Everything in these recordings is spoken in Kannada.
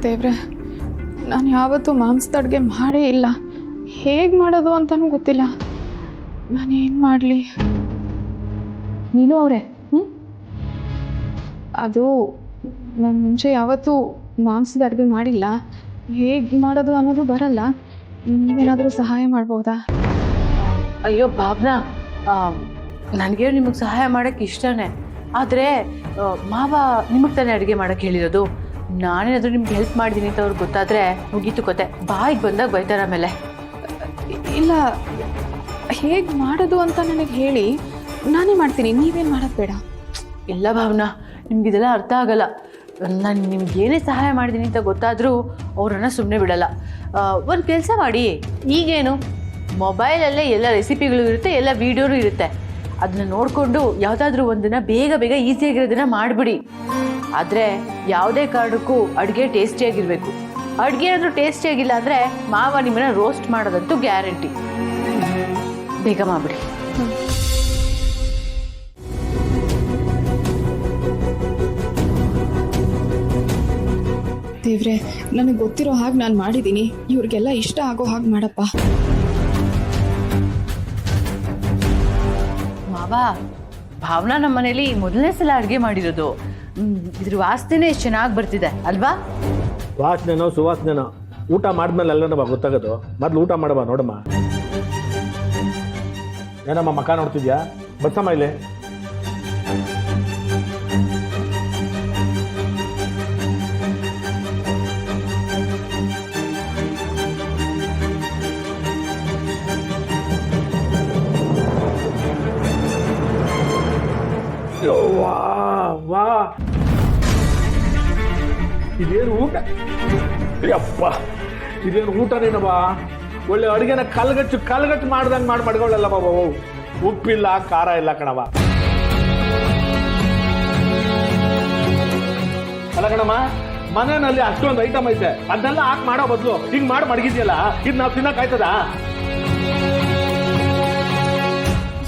ದೇವ್ರೆ, ನಾನು ಯಾವತ್ತೂ ಮಾಂಸದ ಅಡುಗೆ ಮಾಡೇ ಇಲ್ಲ. ಹೇಗೆ ಮಾಡೋದು ಅಂತಲೂ ಗೊತ್ತಿಲ್ಲ. ನಾನೇನು ಮಾಡಲಿ? ನೀನು ಅವರೇ ಅದು ನಾನು ಮುಂಚೆ ಯಾವತ್ತೂ ಮಾಂಸದ ಅಡುಗೆ ಮಾಡಿಲ್ಲ. ಹೇಗೆ ಮಾಡೋದು ಅನ್ನೋದು ಬರಲ್ಲ. ನೀವೇನಾದರೂ ಸಹಾಯ ಮಾಡ್ಬೋದಾ? ಅಯ್ಯೋ ಭಾವನಾ, ನನಗೆ ನಿಮಗೆ ಸಹಾಯ ಮಾಡೋಕ್ಕೆ ಇಷ್ಟನೇ. ಆದರೆ ಮಾವ ನಿಮಗೆ ತಾನೇ ಅಡುಗೆ ಮಾಡೋಕ್ಕೆ ಹೇಳಿರೋದು. ನಾನೇನಾದರೂ ನಿಮ್ಗೆ ಹೆಲ್ಪ್ ಮಾಡಿದ್ದೀನಿ ಅಂತ ಅವ್ರಿಗೆ ಗೊತ್ತಾದರೆ ಮುಗೀತು ಕತೆ. ಬಾಯಿಗೆ ಬಂದಾಗ ಬೈತಾರೆ ಆಮೇಲೆ. ಇಲ್ಲ, ಹೇಗೆ ಮಾಡೋದು ಅಂತ ನನಗೆ ಹೇಳಿ, ನಾನೇ ಮಾಡ್ತೀನಿ. ನೀವೇನು ಮಾಡೋದು ಬೇಡ. ಇಲ್ಲ ಭಾವನಾ, ನಿಮ್ಗಿದೆಲ್ಲ ಅರ್ಥ ಆಗಲ್ಲ. ನಾನು ನಿಮ್ಗೆ ಏನೇ ಸಹಾಯ ಮಾಡಿದ್ದೀನಿ ಅಂತ ಗೊತ್ತಾದರೂ ಅವ್ರನ್ನ ಸುಮ್ಮನೆ ಬಿಡಲ್ಲ. ಒಂದು ಕೆಲಸ ಮಾಡಿ, ಈಗೇನು ಮೊಬೈಲಲ್ಲೇ ಎಲ್ಲ ರೆಸಿಪಿಗಳು ಇರುತ್ತೆ, ಎಲ್ಲ ವೀಡಿಯೋನು ಇರುತ್ತೆ. ಅದನ್ನ ನೋಡಿಕೊಂಡು ಯಾವುದಾದ್ರೂ ಒಂದನ್ನು ಬೇಗ ಬೇಗ ಈಸಿಯಾಗಿರೋದನ್ನ ಮಾಡಿಬಿಡಿ. ಆದರೆ ಯಾವುದೇ ಕಾರಣಕ್ಕೂ ಅಡುಗೆ ಟೇಸ್ಟಿಯಾಗಿರಬೇಕು. ಅಡುಗೆ ಏನಾದರೂ ಟೇಸ್ಟಿಯಾಗಿಲ್ಲ ಅಂದರೆ ಮಾವ ನಿಮ್ಮನ್ನ ರೋಸ್ಟ್ ಮಾಡೋದಂತೂ ಗ್ಯಾರಂಟಿ. ಬೇಗ ಮಾಡಿಬಿಡಿ. ದೇವ್ರೆ, ನನಗೆ ಗೊತ್ತಿರೋ ಹಾಗೆ ನಾನು ಮಾಡಿದ್ದೀನಿ. ಇವ್ರಿಗೆಲ್ಲ ಇಷ್ಟ ಆಗೋ ಹಾಗೆ ಮಾಡಪ್ಪ. ಮಾವ, ಭಾವನಾ ನಮ್ಮ ಮನೇಲಿ ಮೊದಲನೇ ಸಲ ಅಡುಗೆ ಮಾಡಿರೋದು. ಇದ್ರ ವಾಸನೆ ಎಷ್ಟು ಚೆನ್ನಾಗಿ ಬರ್ತಿದೆ ಅಲ್ವಾ? ವಾಸನೆನೋ ಸುವಾಸನೆನೋ ಊಟ ಮಾಡಿದ್ಮೇಲೆ ಎಲ್ಲನಮ್ಮ ಗೊತ್ತಾಗೋದು. ಮೊದಲು ಊಟ ಮಾಡಮ್ಮ. ನೋಡಮ್ಮ, ಏನಮ್ಮ ಮಕ್ಕ ನೋಡ್ತಿದ್ಯಾ? ಬಸ್ಸಮ್ಮ ಇಲ್ಲಿ. ವಾ ವಾ, ಇದೇನು ಊಟ? ಅಪ್ಪ, ಇದೇನು ಊಟನೇನವಾ? ಒಳ್ಳೆ ಅಡುಗೆನ ಕಲ್ಗಚ್ಚು ಮಾಡ್ದಂಗೆ ಮಾಡ್ಕೊಳ್ಳಲ್ಲ ಬಾಬು. ಉಪ್ಪಿಲ್ಲ, ಖಾರ ಇಲ್ಲ ಕಣವ. ಅಲ್ಲ ಕಣಮ್ಮ, ಮನೆಯಲ್ಲಿ ಅಷ್ಟೊಂದು ಐಟಮ್ ಐತೆ, ಅದನ್ನೆಲ್ಲ ಹಾಕಿ ಮಾಡೋ ಬದಲು ಹಿಂಗ್ ಮಾಡಿ ಮಡಗಿದ್ಯಲ್ಲ, ಇದು ನಾವು ತಿನ್ನಕ್ಕಾಯ್ತದ?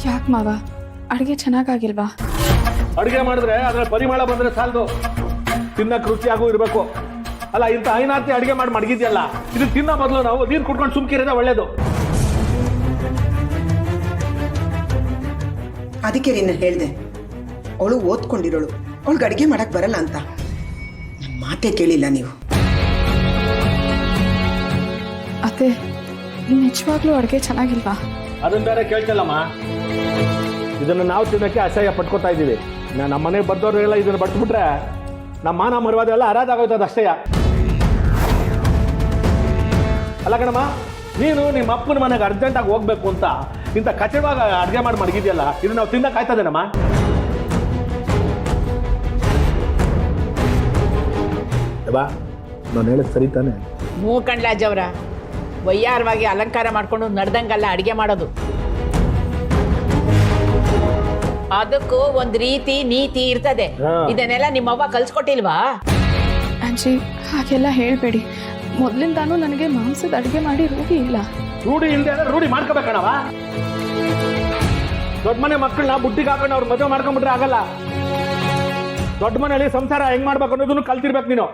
ಯಾಕೆ ಮಾವ, ಅಡುಗೆ ಚೆನ್ನಾಗಾಗಿಲ್ವಾ? ಅಡುಗೆ ಮಾಡಿದ್ರೆ ಅದ್ರ ಪರಿಮಳ ಬಂದ್ರೆ ಸಾಲದು, ತಿನ್ನಕ್ ರುಚಿಯಾಗೂ ಇರಬೇಕು. ಅಲ್ಲ, ಇಂಥ ಐನಾತಿ ಅಡುಗೆ ಮಾಡಿ ಮಡಗಿದ್ಯಲ್ಲ, ಇದು ತಿನ್ನೋ ಬದಲು ನಾವು ನೀರು ಕುಡ್ಕೊಂಡು ಸುಮ್ಕಿರೋದೇ ಒಳ್ಳೇದು. ಅದಕ್ಕೆ ನೀನು ಹೇಳಿದೆ, ಅವಳು ಓದ್ಕೊಂಡಿರೋಳು, ಅವಳಿಗೆ ಅಡುಗೆ ಮಾಡಕ್ ಬರಲ್ಲ ಅಂತ. ನನ್ನ ಮಾತೇ ಕೇಳಿಲ್ಲ ನೀವು. ಅತ್ತೆ, ನಿಜವಾಗ್ಲೂ ಅಡುಗೆ ಚೆನ್ನಾಗಿಲ್ವಾ? ಅದನ್ನ ಬೇರೆ ಕೇಳ್ತಲ್ಲಮ್ಮ. ಇದನ್ನು ನಾವು ತಿನ್ನಕ್ಕೆ ಅಸಹ್ಯ ಪಟ್ಕೋತಾ ಇದ್ದೀವಿ. ನಮ್ಮ ಮನೆಗೆ ಬಂದವ್ರೆಲ್ಲ ಇದನ್ನು ಬಡ್ಸ್ಬಿಟ್ರೆ ನಮ್ಮ ಮಾನ ಮರ್ಯಾದೆ ಎಲ್ಲ ಹರಾಜಾಗೋಯ್ತದ ಅಷ್ಟೇ. ಅಲ್ಲ ಕಣಮ್ಮ, ನೀನು ನಿಮ್ಮ ಅಪ್ಪನ ಮನೆಗೆ ಅರ್ಜೆಂಟಾಗಿ ಹೋಗ್ಬೇಕು ಅಂತ ಇಂಥ ಕಚಡವಾಗ ಅಡುಗೆ ಮಾಡಿ ಮಡಗಿದ್ಯಲ್ಲ, ಇದು ನಾವು ತಿನ್ನಕ್ಕಾಯ್ತದೇನಮ್ಮ? ಬಾ, ನಾನು ಹೇಳೋದು ಸರಿ ತಾನೆ? ಮೂಕಂಡ್ಲಾಜವ್ರ ವಯ್ಯಾರವಾಗಿ ಅಲಂಕಾರ ಮಾಡ್ಕೊಂಡು ನಡ್ದಂಗಲ್ಲ ಅಡಿಗೆ ಮಾಡೋದು. ಅದಕ್ಕೂ ಒಂದ್ ರೀತಿ ನೀತಿ ಇರ್ತದೆ. ಇದನ್ನೆಲ್ಲ ನಿಮ್ಮವ್ವ ಕಲ್ಸ್ಕೊಟ್ಟಿಲ್ವಾ? ಅಜ್ಜಿ, ಹಾಗೆಲ್ಲ ಹೇಳ್ಬೇಡಿ. ಮೊದ್ಲಿಂದಾನು ನನಗೆ ಮಾಂಸದ ಅಡುಗೆ ಮಾಡಿ ರೂಢಿ ಇಲ್ಲ. ರೂಢಿ ಇಲ್ಲದೆ ರೂಢಿ ಮಾಡ್ಕೋಬೇಕಣವ. ದೊಡ್ಡ ಮನೆ ಮಕ್ಕಳನ್ನ ಬುಟ್ಟಿಗೆ ಹಾಕೊಂಡು ಅವ್ರು ಮದುವೆ ಮಾಡ್ಕೊಂಡ್ಬಿಟ್ರೆ ಆಗಲ್ಲ. ದೊಡ್ಡ ಮನೆಯಲ್ಲಿ ಸಂಸಾರ ಹೆಂಗ್ ಮಾಡ್ಬೇಕು ಅನ್ನೋದನ್ನು ಕಲ್ತಿರ್ಬೇಕು ನೀನು.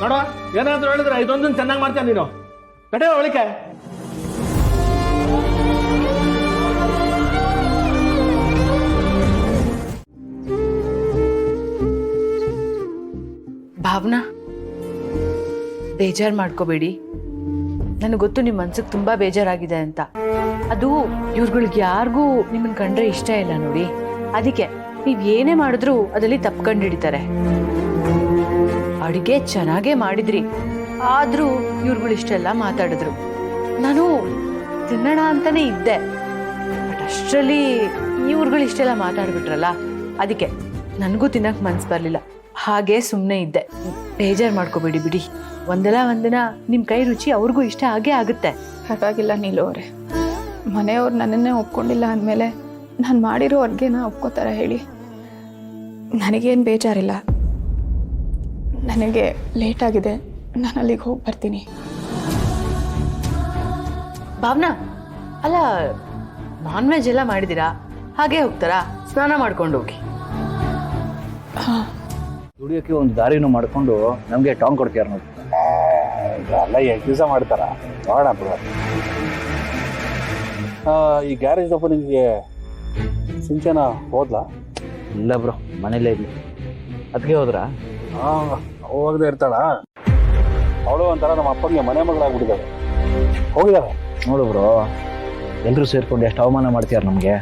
ನೋಡ, ಏನಾದ್ರು ಹೇಳಿದ್ರೆ ಇದೊಂದನ್ನು ಚೆನ್ನಾಗಿ ಮಾಡ್ತೇನೆ ನೀನು. ಕಡೆ ಒಳಿಕೆ ಭಾವನಾ, ಬೇಜಾರು ಮಾಡ್ಕೋಬೇಡಿ. ನನಗೆ ಗೊತ್ತು ನಿಮ್ಮ ಮನ್ಸಿಗೆ ತುಂಬಾ ಬೇಜಾರಾಗಿದೆ ಅಂತ. ಅದು ಇವ್ರುಗಳಿಗೆ ಯಾರಿಗೂ ನಿಮ್ಮನ್ನ ಕಂಡ್ರೆ ಇಷ್ಟ ಇಲ್ಲ ನೋಡಿ. ಅದಕ್ಕೆ ನೀವ್ ಏನೇ ಮಾಡಿದ್ರು ಅದರಲ್ಲಿ ತಪ್ಕೊಂಡು ಹಿಡಿತಾರೆ. ಅಡುಗೆ ಚೆನ್ನಾಗೇ ಮಾಡಿದ್ರಿ, ಆದ್ರೂ ಇವ್ರುಗಳು ಇಷ್ಟೆಲ್ಲ ಮಾತಾಡಿದ್ರು. ನಾನು ತಿನ್ನೋಣ ಅಂತಾನೆ ಇದ್ದೆ, ಬಟ್ ಅಷ್ಟರಲ್ಲಿ ಇವ್ರುಗಳು ಇಷ್ಟೆಲ್ಲ ಮಾತಾಡ್ಬಿಟ್ರಲ್ಲ, ಅದಕ್ಕೆ ನನಗೂ ತಿನ್ನಕ್ ಮನ್ಸು ಬರಲಿಲ್ಲ. ಹಾಗೆ ಸುಮ್ಮನೆ ಇದ್ದೆ. ಬೇಜಾರು ಮಾಡ್ಕೋಬೇಡಿ ಬಿಡಿ. ಒಂದಲ್ಲ ಒಂದಿನ ನಿಮ್ಮ ಕೈ ರುಚಿ ಅವ್ರಿಗೂ ಇಷ್ಟ ಆಗೇ ಆಗುತ್ತೆ. ಪರವಾಗಿಲ್ಲ ನೀಲು ಅವರೇ, ಮನೆಯವ್ರು ನನ್ನನ್ನೇ ಒಪ್ಕೊಂಡಿಲ್ಲ ಅಂದಮೇಲೆ ನಾನು ಮಾಡಿರೋ ಅಡುಗೆನ ಒಪ್ಕೋತಾರ ಹೇಳಿ? ನನಗೇನು ಬೇಜಾರಿಲ್ಲ. ನನಗೆ ಲೇಟ್ ಆಗಿದೆ, ನಾನು ಅಲ್ಲಿಗೆ ಹೋಗಿ ಬರ್ತೀನಿ. ಭಾವನಾ, ಅಲ್ಲ ನಾನ್ ವೆಜ್ ಎಲ್ಲ ಮಾಡಿದ್ದೀರಾ, ಹಾಗೆ ಹೋಗ್ತಾರಾ? ಸ್ನಾನ ಮಾಡ್ಕೊಂಡು ಹೋಗಿ. ದುಡಿಯೋಕ್ಕೆ ಒಂದು ದಾರಿನೂ ಮಾಡ್ಕೊಂಡು ನಮಗೆ ಟಾಂಗ್ ಕೊಡ್ತೀಯಾರ ನೋಡಿ. ಎಲ್ಲ ಎಷ್ಟು ದಿವಸ ಮಾಡ್ತಾರ ನೋಡೋಣ ಬ್ರೋ. ಈ ಗ್ಯಾರೇಜ್ ಓಪನಿಂಗ್ಗೆ ಸಿಂಚನ ಹೋದ್ಲಾ? ಇಲ್ಲ ಬ್ರೋ, ಮನೇಲೇ ಇದ್ವಿ. ಅದಕ್ಕೆ ಹೋದ್ರಾ? ಹೋಗದೆ ಇರ್ತಾಳ. ಅವಳು ಒಂಥರ ನಮ್ಮ ಅಪ್ಪನಿಗೆ ಮನೆ ಮಗಳಾಗ್ಬಿಟ್ಟಿದ್ದಾಳೆ. ಹೋಗಿದಾಳೆ ನೋಡು ಬ್ರೋ, ಎಲ್ಲರೂ ಸೇರ್ಕೊಂಡು ಎಷ್ಟು ಅವಮಾನ ಮಾಡ್ತೀಯಾರ ನಮಗೆ.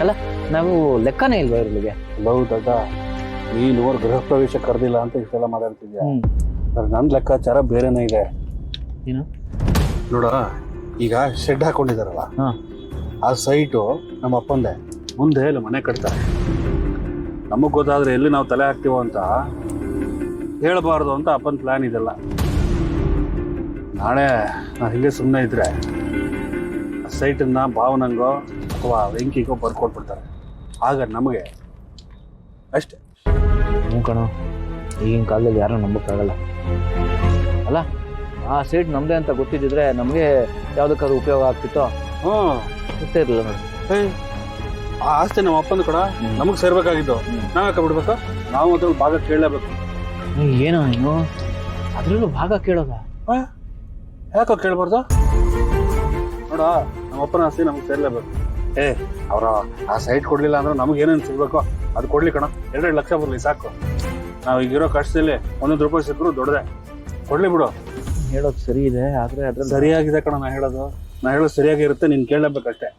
ಅಲ್ಲ, ನಾವು ಲೆಕ್ಕನೇ ಇಲ್ವಾ ಇರಲಿಗೆ? ಲವ್ ದೊಡ್ಡ, ನೀನು ಗೃಹ ಪ್ರವೇಶ ಕರೆದಿಲ್ಲ ಅಂತ ಇಷ್ಟೆಲ್ಲ ಮಾತಾಡ್ತಿದ್ಯಾ. ನನ್ನ ಲೆಕ್ಕಾಚಾರ ಬೇರೆನೇ ಇದೆ. ಏನು ನೋಡ, ಈಗ ಶೆಡ್ ಹಾಕೊಂಡಿದಾರಲ್ಲ, ಹಾಂ, ಆ ಸೈಟು ನಮ್ಮ ಅಪ್ಪಂದೆ. ಮುಂದೆ ಇಲ್ಲಿ ಮನೆ ಕಟ್ತಾರೆ. ನಮಗ್ ಗೊತ್ತಾದ್ರೆ ಎಲ್ಲಿ ನಾವು ತಲೆ ಹಾಕ್ತೀವೋ ಅಂತ ಹೇಳಬಾರ್ದು ಅಂತ ಅಪ್ಪನ ಪ್ಲಾನ್ ಇದೆಲ್ಲ. ನಾಳೆ ನಾವು ಹಿಂಗೆ ಸುಮ್ಮನೆ ಇದ್ರೆ ಆ ಸೈಟನ್ನ ಭಾವನಂಗೋ ಅಥವಾ ವೆಂಕಿಗೋ ಬರ್ಕೊಟ್ಬಿಡ್ತಾರೆ. ಆಗ ನಮಗೆ ಅಷ್ಟೇ. ಹ್ಞೂ ಕಣೋ, ಈಗಿನ ಕಾಲದಲ್ಲಿ ಯಾರೂ ನಂಬೋಕ್ಕಾಗಲ್ಲ. ಅಲ್ಲ, ಆ ಸೈಟ್ ನಮ್ಮದೇ ಅಂತ ಗೊತ್ತಿದ್ದಿದ್ರೆ ನಮಗೆ ಯಾವುದಕ್ಕಾದ್ರೂ ಉಪಯೋಗ ಆಗ್ತಿತ್ತೋ? ಗೊತ್ತೇ ಇರಲಿಲ್ಲ ನೋಡಿ. ಆ ಆಸ್ತಿ ನಮ್ಮ ಅಪ್ಪನ ಕೂಡ ನಮಗೆ ಸೇರ್ಬೇಕಾಗಿದ್ದು. ನಾವ್ಯಾಕೆ ಬಿಡ್ಬೇಕು? ನಾವು ಅದ್ರಲ್ಲಿ ಭಾಗ ಕೇಳಲೇಬೇಕು. ಏನೋ ನೀನು ಅದರಲ್ಲೂ ಭಾಗ ಕೇಳೋದ? ಯಾಕೋ ಕೇಳ್ಬಾರ್ದು? ನೋಡ, ನಮ್ಮ ಅಪ್ಪನ ಆಸ್ತಿ ನಮಗೆ ಸೇರ್ಲೇಬೇಕು. ಅವ್ರ ಆ ಸೈಟ್ ಕೊಡ್ಲಿಲ್ಲ ಅಂದ್ರೆ ನಮ್ಗೆ ಏನೇನು ಸಿಗ್ಬೇಕು ಅದು ಕೊಡ್ಲಿ ಕಣ. 2 ಲಕ್ಷ ಬರ್ಲಿ ಸಾಕು. ನಾವು ಈಗಿರೋ ಕಷ್ಟದಲ್ಲಿ 1 ರೂಪಾಯಿ ಸಿಕ್ಕರು ದೊಡ್ಡದೆ. ಕೊಡ್ಲಿ ಬಿಡು. ಹೇಳೋದು ಸರಿ ಇದೆ, ಆದರೆ ಅದ್ರಲ್ಲಿ ಸರಿಯಾಗಿದೆ ಕಣ. ನಾ ಹೇಳೋದು ಸರಿಯಾಗಿ ಇರುತ್ತೆ. ನೀನ್ ಕೇಳಬೇಕಷ್ಟೇ.